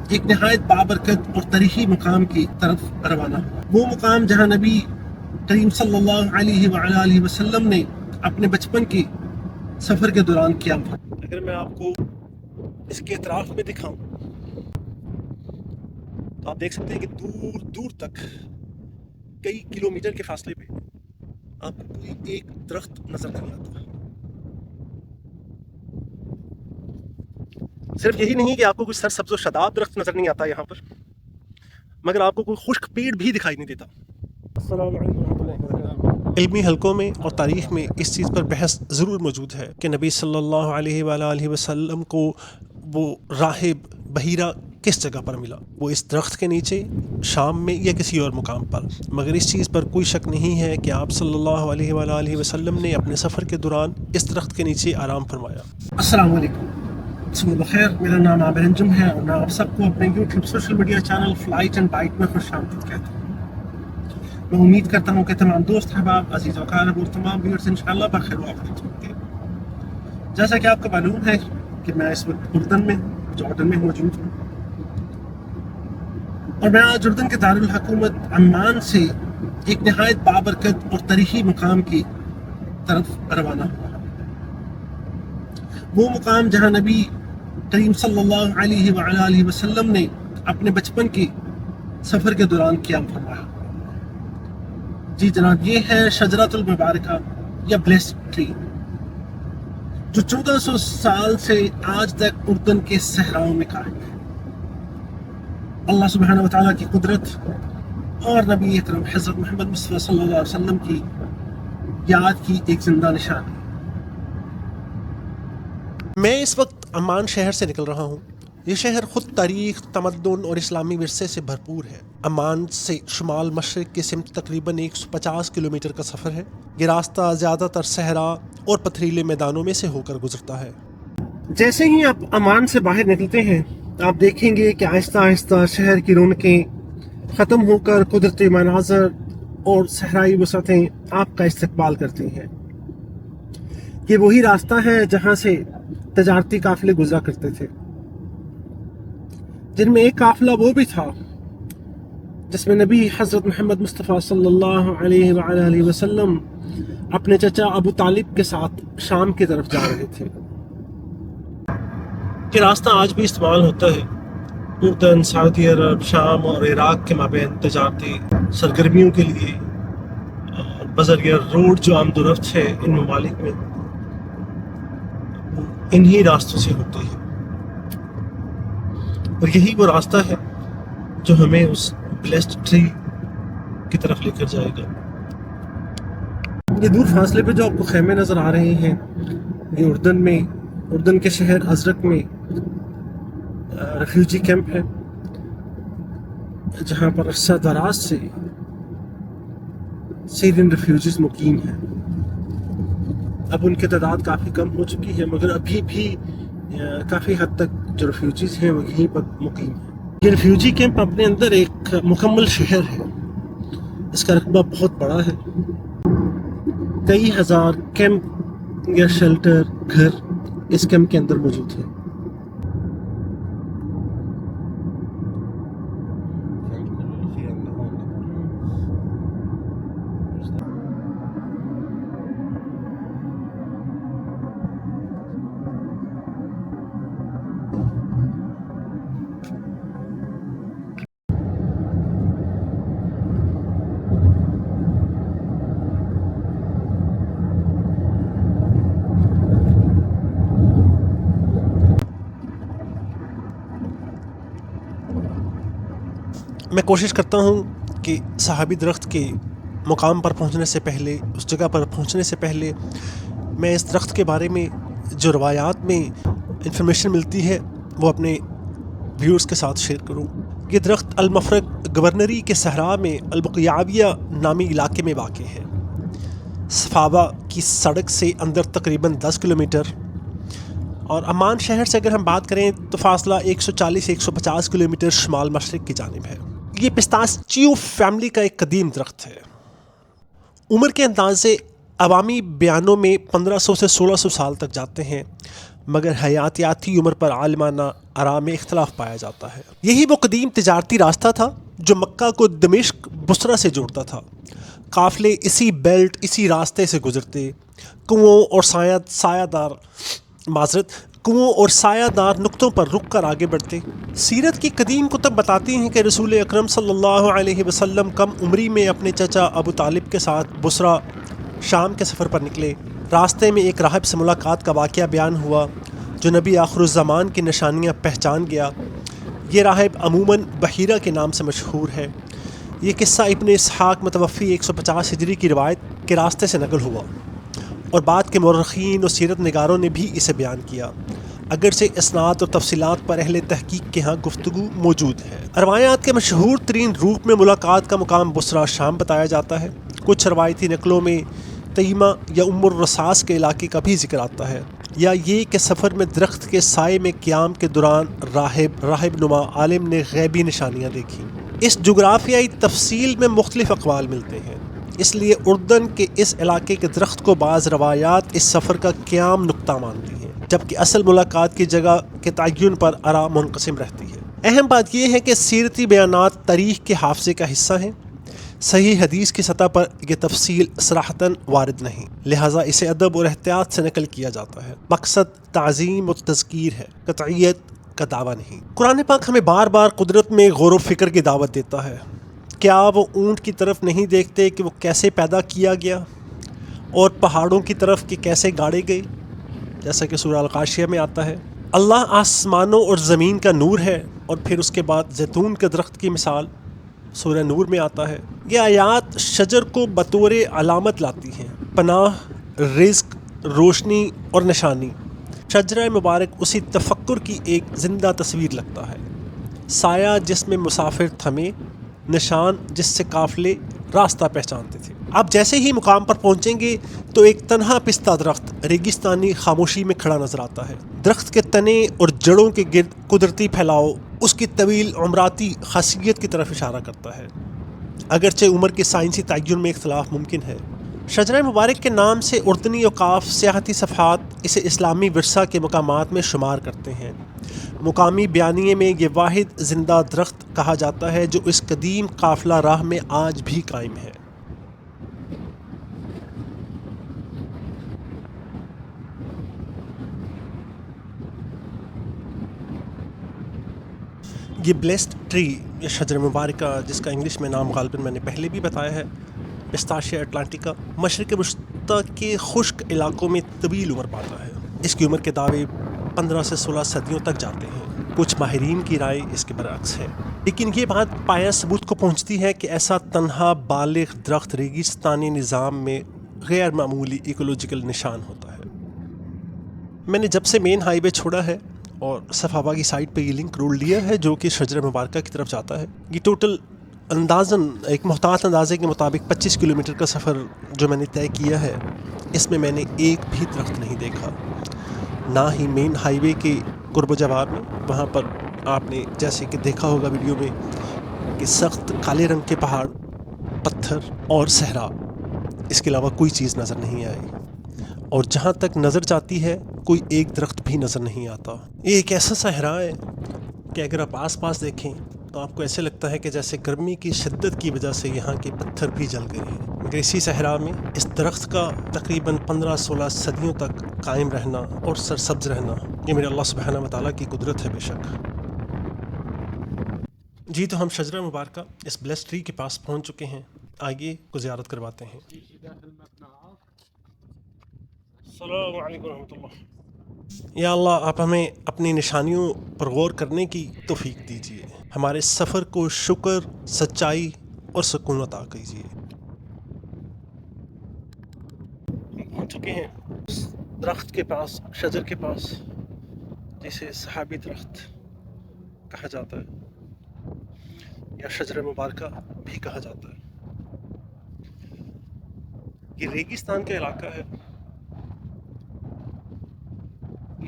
ایک نہایت بابرکت اور تاریخی مقام کی طرف روانہ ہوا۔ وہ مقام جہاں نبی کریم صلی اللہ علیہ وآلہ وسلم نے اپنے بچپن کے سفر کے دوران قیام فرمایا۔ اگر میں آپ کو اس کے اطراف میں دکھاؤں تو آپ دیکھ سکتے ہیں کہ دور دور تک کئی کلومیٹر کے فاصلے پہ آپ کو کوئی ایک درخت نظر نہیں آتا۔ صرف یہی نہیں کہ آپ کو کوئی سرسبز و شاداب درخت نظر نہیں آتا یہاں پر، مگر آپ کو کوئی خشک پیڑ بھی دکھائی نہیں دیتا۔ السلام علیکم ورحمۃ اللہ وبرکاتہ۔ علمی حلقوں میں اور تاریخ میں اس چیز پر بحث ضرور موجود ہے کہ نبی صلی اللہ علیہ وآلہ وسلم کو وہ راہب بحیرہ کس جگہ پر ملا، وہ اس درخت کے نیچے، شام میں یا کسی اور مقام پر، مگر اس چیز پر کوئی شک نہیں ہے کہ آپ صلی اللہ علیہ وآلہ وسلم نے اپنے سفر کے دوران اس درخت کے نیچے آرام فرمایا۔ السلام علیکم، صبح بخیر، میرا نام عابر انجم ہے اور میں آپ سب کو اپنے YouTube social media channel flight and byte میں خوش آمدید کہتا ہوں۔ میں امید کرتا ہوں کہ تمام دوست احباب، عزیز و اقارب اور تمام ویورز انشاءاللہ بخیر و عافیت ہوں گے۔ جیسا کہ آپ کو معلوم ہے کہ میں اس وقت اردن میں، جارڈن میں موجود ہوں، اور میں آج اردن کے دارالحکومت عمان سے ایک نہایت بابرکت اور تاریخی مقام کی طرف روانہ ہوا۔ وہ مقام جہاں نبی کریم صلی اللہ علیہ وآلہ وسلم نے اپنے بچپن کے سفر کے دوران قیام فرمایا۔ جی جناب، یہ ہے شجرۃ المبارکہ یا بلیسڈ ٹری، جو 1400 سال سے آج تک اردن کے صحراؤں میں قائم ہے۔ اللہ سبحانہ و تعالیٰ کی قدرت اور نبی اکرم حضرت محمد مصطفیٰ صلی اللہ علیہ وسلم کی یاد کی ایک زندہ نشانی۔ میں اس وقت عمان شہر سے نکل رہا ہوں۔ یہ شہر خود تاریخ، تمدن اور اسلامی ورثے سے بھرپور ہے۔ عمان سے شمال مشرق کی سمت تقریباً 150 کلومیٹر کا سفر ہے۔ یہ راستہ زیادہ تر صحرا اور پتھریلے میدانوں میں سے ہو کر گزرتا ہے۔ جیسے ہی آپ عمان سے باہر نکلتے ہیں، آپ دیکھیں گے کہ آہستہ آہستہ شہر کی رونقیں ختم ہو کر قدرتی مناظر اور صحرائی وسعتیں آپ کا استقبال کرتی ہیں۔ یہ وہی راستہ ہے جہاں سے تجارتی قافلے گزرا کرتے تھے، جن میں ایک قافلہ وہ بھی تھا جس میں نبی حضرت محمد مصطفیٰ صلی اللہ علیہ وآلہ وسلم اپنے چچا ابو طالب کے ساتھ شام کی طرف جا رہے تھے۔ یہ راستہ آج بھی استعمال ہوتا ہے اردن، سعودی عرب، شام اور عراق کے مابین تجارتی سرگرمیوں کے لیے، اور بذریعہ روڈ جو آمد و رفت ہے ان ممالک میں انہی راستوں سے ہوتی ہے، اور یہی وہ راستہ ہے جو ہمیں اس بلیسڈ ٹری کی طرف لے کر جائے گا۔ یہ دور فاصلے پہ جو آپ کو خیمے نظر آ رہے ہیں، یہ اردن کے شہر ازرق میں ریفیوجی کیمپ ہے، جہاں پر عرصہ دراز سے سیرین ریفیوجیز مقیم ہیں۔ اب ان کی تعداد کافی کم ہو چکی ہے، مگر ابھی بھی کافی حد تک جو ریفیوجیز ہیں وہ یہیں پر مقیم ہیں۔ یہ ریفیوجی کیمپ اپنے اندر ایک مکمل شہر ہے، اس کا رقبہ بہت بڑا ہے۔ کئی ہزار کیمپ یا شیلٹر گھر اس کیمپ کے اندر موجود ہیں۔ میں کوشش کرتا ہوں کہ صحابی درخت کے مقام پر پہنچنے سے پہلے، اس جگہ پر پہنچنے سے پہلے، میں اس درخت کے بارے میں جو روایات میں انفارمیشن ملتی ہے وہ اپنے ویورز کے ساتھ شیئر کروں۔ یہ درخت المفرق گورنری کے صحرا میں البقیعاویہ نامی علاقے میں واقع ہے۔ صفاوہ کی سڑک سے اندر تقریباً 10 کلومیٹر، اور عمان شہر سے اگر ہم بات کریں تو فاصلہ 140-150 کلومیٹر شمال مشرق کی جانب ہے۔ یہ پستاچیو فیملی کا ایک قدیم درخت ہے۔ عمر کے اندازے عوامی بیانوں میں 1500 سے 1600 سال تک جاتے ہیں، مگر حیاتیاتی عمر پر عالمانہ آرا میں اختلاف پایا جاتا ہے۔ یہی وہ قدیم تجارتی راستہ تھا جو مکہ کو دمشق بصرہ سے جوڑتا تھا۔ قافلے اسی بیلٹ اسی راستے سے گزرتے، کنوؤں اور سایہ دار نقطوں پر رک کر آگے بڑھتے۔ سیرت کی قدیم کتب بتاتی ہیں کہ رسول اکرم صلی اللہ علیہ وسلم کم عمری میں اپنے چچا ابو طالب کے ساتھ بصرہ شام کے سفر پر نکلے۔ راستے میں ایک راہب سے ملاقات کا واقعہ بیان ہوا جو نبی آخر الزمان کی نشانیاں پہچان گیا۔ یہ راہب عموماً بحیرہ کے نام سے مشہور ہے۔ یہ قصہ ابن اسحاق متوفی 150 ہجری کی روایت کے راستے سے نقل ہوا، اور بعد کے مورخین اور سیرت نگاروں نے بھی اسے بیان کیا، اگرچہ اسناد اور تفصیلات پر اہل تحقیق کے ہاں گفتگو موجود ہے۔ روایات کے مشہور ترین روپ میں ملاقات کا مقام بصرہ شام بتایا جاتا ہے۔ کچھ روایتی نقلوں میں تیمہ یا ام الرصاص کے علاقے کا بھی ذکر آتا ہے، یا یہ کہ سفر میں درخت کے سائے میں قیام کے دوران راہب نما عالم نے غیبی نشانیاں دیکھیں۔ اس جغرافیائی تفصیل میں مختلف اقوال ملتے ہیں، اس لیے اردن کے اس علاقے کے درخت کو بعض روایات اس سفر کا قیام نقطہ مانتی ہیں، جبکہ اصل ملاقات کی جگہ کے تعین پر آراء منقسم رہتی ہے۔ اہم بات یہ ہے کہ سیرتی بیانات تاریخ کے حافظے کا حصہ ہیں۔ صحیح حدیث کی سطح پر یہ تفصیل صراحتاً وارد نہیں، لہٰذا اسے ادب اور احتیاط سے نقل کیا جاتا ہے۔ مقصد تعظیم و تذکیر ہے، قطعیت کا دعویٰ نہیں۔ قرآن پاک ہمیں بار بار قدرت میں غور و فکر کی دعوت دیتا ہے۔ کیا وہ اونٹ کی طرف نہیں دیکھتے کہ وہ کیسے پیدا کیا گیا، اور پہاڑوں کی طرف کہ کیسے گاڑے گئے، جیسا کہ سورہ الغاشیہ میں آتا ہے۔ اللہ آسمانوں اور زمین کا نور ہے، اور پھر اس کے بعد زیتون کے درخت کی مثال سورہ نور میں آتا ہے۔ یہ آیات شجر کو بطور علامت لاتی ہیں، پناہ، رزق، روشنی اور نشانی۔ شجرہ مبارک اسی تفکر کی ایک زندہ تصویر لگتا ہے، سایہ جس میں مسافر تھمے، نشان جس سے قافلے راستہ پہچانتے تھے۔ آپ جیسے ہی مقام پر پہنچیں گے تو ایک تنہا پستہ درخت ریگستانی خاموشی میں کھڑا نظر آتا ہے۔ درخت کے تنے اور جڑوں کے گرد قدرتی پھیلاؤ اس کی طویل عمراتی خاصیت کی طرف اشارہ کرتا ہے، اگرچہ عمر کے سائنسی تعین میں اختلاف ممکن ہے۔ شجرہ مبارک کے نام سے اردنی اوقاف سیاحتی صفحات اسے اسلامی ورثہ کے مقامات میں شمار کرتے ہیں۔ مقامی بیانیے میں یہ واحد زندہ درخت کہا جاتا ہے جو اس قدیم قافلہ راہ میں آج بھی قائم ہے۔ یہ بلیسڈ ٹری یا شجر مبارکہ، جس کا انگلش میں نام غالباً میں نے پہلے بھی بتایا ہے، پستاشیا اٹلانٹیکا، مشرق وسطیٰ کے خشک علاقوں میں طویل عمر پاتا ہے۔ اس کی عمر کے دعوے 15 سے 16 صدیوں تک جاتے ہیں۔ کچھ ماہرین کی رائے اس کے برعکس ہے، لیکن یہ بات پایہ ثبوت کو پہنچتی ہے کہ ایسا تنہا بالغ درخت ریگستانی نظام میں غیر معمولی ایکولوجیکل نشان ہوتا ہے۔ میں نے جب سے مین ہائی وے چھوڑا ہے اور صفاوا کی سائٹ پہ یہ لنک رول لیا ہے جو کہ شجرہ مبارکہ کی طرف جاتا ہے، یہ ٹوٹل اندازاً ایک محتاط اندازے کے مطابق 25 کلومیٹر کا سفر جو میں نے طے کیا ہے، اس میں میں نے ایک بھی درخت نہیں دیکھا، نہ ہی مین ہائی وے کے قرب و جوار میں۔ وہاں پر آپ نے جیسے کہ دیکھا ہوگا ویڈیو میں کہ سخت کالے رنگ کے پہاڑ، پتھر اور صحرا، اس کے علاوہ کوئی چیز نظر نہیں آئی، اور جہاں تک نظر جاتی ہے کوئی ایک درخت بھی نظر نہیں آتا۔ یہ ایک ایسا صحرا ہے کہ اگر آپ آس پاس دیکھیں تو آپ کو ایسے لگتا ہے کہ جیسے گرمی کی شدت کی وجہ سے یہاں کے پتھر بھی جل گئے ہیں۔ مگر اسی صحرا میں اس درخت کا تقریباً 15-16 صدیوں تک قائم رہنا اور سرسبز رہنا، یہ میرے اللہ سبحانہ و تعالیٰ کی قدرت ہے بے شک۔ جی تو ہم شجرہ مبارکہ اس بلیسڈ ٹری کے پاس پہنچ چکے ہیں، آئیے کو زیارت کرواتے ہیں۔ السلام علیکم ورحمۃ اللہ۔ یا اللہ، آپ ہمیں اپنی نشانیوں پر غور کرنے کی توفیق دیجیے، ہمارے سفر کو شکر، سچائی اور سکون عطا کیجیے۔ پہنچ چکے ہیں اس درخت کے پاس، شجر کے پاس، جسے صحابی درخت کہا جاتا ہے یا شجر مبارکہ بھی کہا جاتا ہے۔ یہ ریگستان کا علاقہ ہے،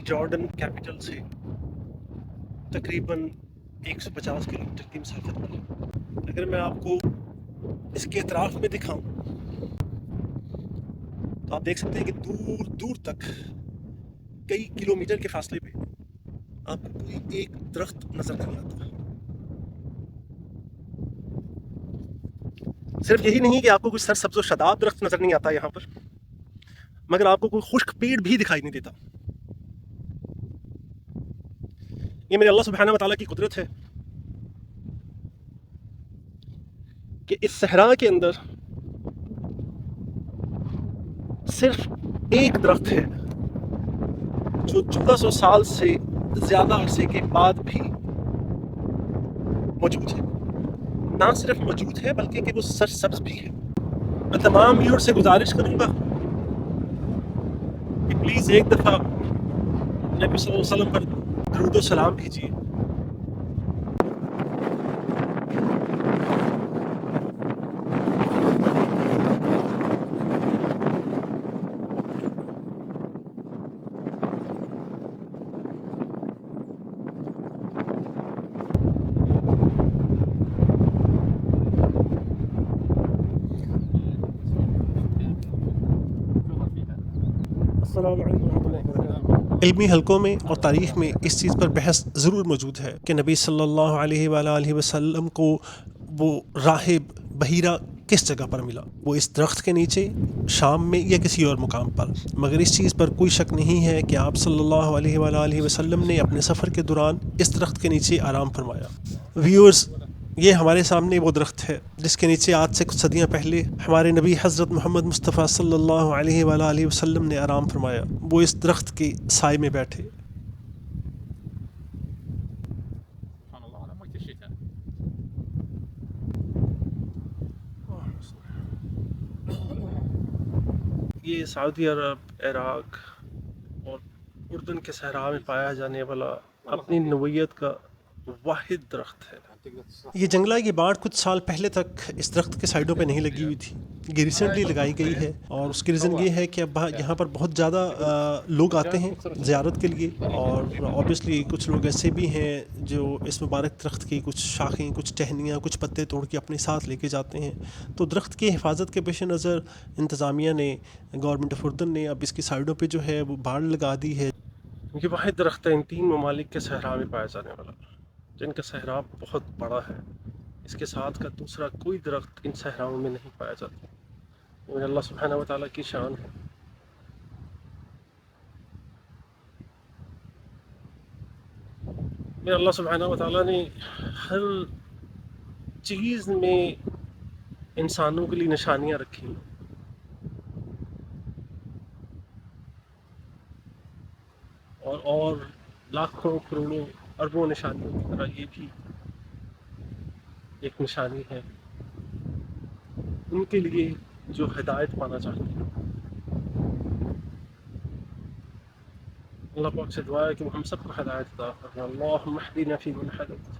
جارڈن کیپٹل سے تقریباً 150 کلومیٹر کی مسافت پر ہے۔ اگر میں آپ کو اس کے اطراف میں دکھاؤں تو آپ دیکھ سکتے ہیں کہ دور دور تک کئی کلومیٹر کے فاصلے پہ آپ کو کوئی ایک درخت نظر نہیں آتا. صرف یہی نہیں کہ آپ کو کوئی سرسبز و شاداب درخت نظر نہیں آتا یہاں پر، مگر آپ کو کوئی خشک پیڑ بھی دکھائی نہیں دیتا. یہ میرے اللہ سبحانہ و تعالیٰ کی قدرت ہے کہ اس صحرا کے اندر صرف ایک درخت ہے جو 1400 سال سے زیادہ عرصے کے بعد بھی موجود ہے. نہ صرف موجود ہے بلکہ کہ وہ سرسبز بھی ہے. میں تمام ویور سے گزارش کروں گا کہ پلیز ایک دفعہ نبی صلی اللہ علیہ وسلم پر درود و سلام بھیجیے. السلام علیکم ورحمۃ اللہ وبرکاتہ. علمی حلقوں میں اور تاریخ میں اس چیز پر بحث ضرور موجود ہے کہ نبی صلی اللہ علیہ وآلہ وسلم کو وہ راہب بحیرہ کس جگہ پر ملا. وہ اس درخت کے نیچے، شام میں یا کسی اور مقام پر. مگر اس چیز پر کوئی شک نہیں ہے کہ آپ صلی اللہ علیہ وآلہ وسلم نے اپنے سفر کے دوران اس درخت کے نیچے آرام فرمایا. ویورز، یہ ہمارے سامنے وہ درخت ہے جس کے نیچے آج سے کچھ صدیاں پہلے ہمارے نبی حضرت محمد مصطفیٰ صلی اللہ علیہ وآلہ وسلم نے آرام فرمایا. وہ اس درخت کے سائے میں بیٹھے. یہ سعودی عرب، عراق اور اردن کے صحرا میں پایا جانے والا اپنی نوعیت کا واحد درخت ہے. یہ جنگلہ کی باڑ کچھ سال پہلے تک اس درخت کے سائڈوں پہ نہیں لگی ہوئی تھی. یہ ریسنٹلی لگائی گئی ہے اور اس کی ریزن یہ ہے کہ اب یہاں پر بہت زیادہ لوگ آتے ہیں زیارت کے لیے، اور آبویسلی کچھ لوگ ایسے بھی ہیں جو اس مبارک درخت کی کچھ شاخیں، کچھ ٹہنیاں، کچھ پتے توڑ کے اپنے ساتھ لے کے جاتے ہیں. تو درخت کی حفاظت کے پیش نظر انتظامیہ نے، گورنمنٹ آف اردن نے اب اس کی سائڈوں پہ جو ہے وہ باڑ لگا دی ہے. یہ واحد درخت ہے ان 3 ممالک کے صحرا میں پایا جانے والا، جن کا صحرا بہت بڑا ہے. اس کے ساتھ کا دوسرا کوئی درخت ان صحراؤں میں نہیں پایا جاتا. یہ اللہ سبحانہ و تعالیٰ کی شان ہے. میرے اللہ سبحانہ و تعالیٰ نے ہر چیز میں انسانوں کے لیے نشانیاں رکھی ہیں. اور لاکھوں کروڑوں اربوں نشانیوں کی طرح یہ بھی ایک نشانی ہے ان کے لیے جو ہدایت پانا چاہتے ہیں. اللہ پاک سے دعا ہے کہ وہ ہم سب کو ہدایت عطا فرمائے. اللہم اہدنا فیمن ہدیت.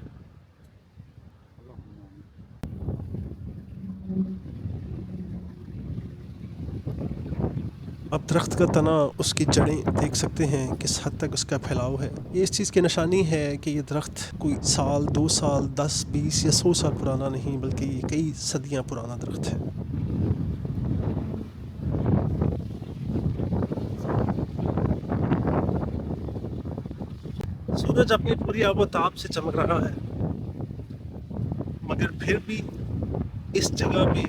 اب درخت کا تنا، اس کی جڑیں دیکھ سکتے ہیں کس حد تک اس کا پھیلاؤ ہے. یہ اس چیز کی نشانی ہے کہ یہ درخت کوئی سال، 2 سال، 10، 20 یا 100 سال پرانا نہیں، بلکہ یہ کئی صدیاں پرانا درخت ہے. سورج اپنی پوری آب و تاب سے چمک رہا ہے، مگر پھر بھی اس جگہ پہ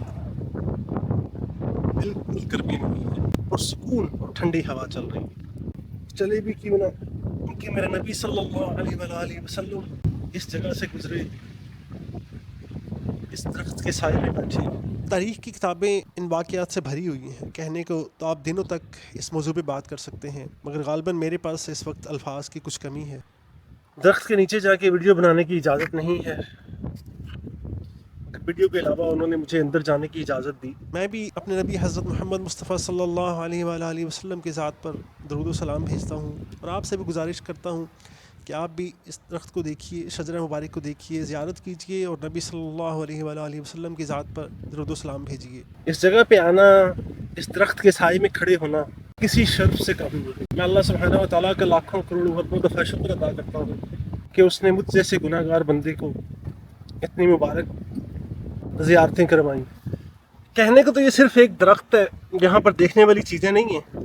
بالکل گرمی نہیں ہے اور سکون اور ٹھنڈی ہوا چل رہی ہے. چلے بھی کیوں نہ، کیونکہ میرے نبی صلی اللہ علیہ وآلہ وسلم اس جگہ سے گزرے، اس درخت کے سائے میں بیٹھے. تاریخ کی کتابیں ان واقعات سے بھری ہوئی ہیں. کہنے کو تو آپ دنوں تک اس موضوع پہ بات کر سکتے ہیں، مگر غالباً میرے پاس اس وقت الفاظ کی کچھ کمی ہے. درخت کے نیچے جا کے ویڈیو بنانے کی اجازت نہیں ہے. ویڈیو کے علاوہ انہوں نے مجھے اندر جانے کی اجازت دی. میں بھی اپنے نبی حضرت محمد مصطفیٰ صلی اللہ علیہ وآلہ وسلم کی ذات پر درود و سلام بھیجتا ہوں، اور آپ سے بھی گزارش کرتا ہوں کہ آپ بھی اس درخت کو دیکھیے، شجرہ مبارک کو دیکھیے، زیارت کیجیے اور نبی صلی اللہ علیہ وآلہ وسلم کی ذات پر درود و سلام بھیجیے. اس جگہ پہ آنا، اس درخت کے سائے میں کھڑے ہونا کسی شرف سے کم نہیں. میں اللہ سبحانہ و تعالیٰ کا لاکھوں کروڑوں اربوں دفعہ شکر ادا کرتا ہوں کہ اس نے مجھ جیسے گناہ گار بندے کو اتنی مبارک زیارتیں کروائیں. کہنے کو تو یہ صرف ایک درخت ہے، یہاں پر دیکھنے والی چیزیں نہیں ہیں،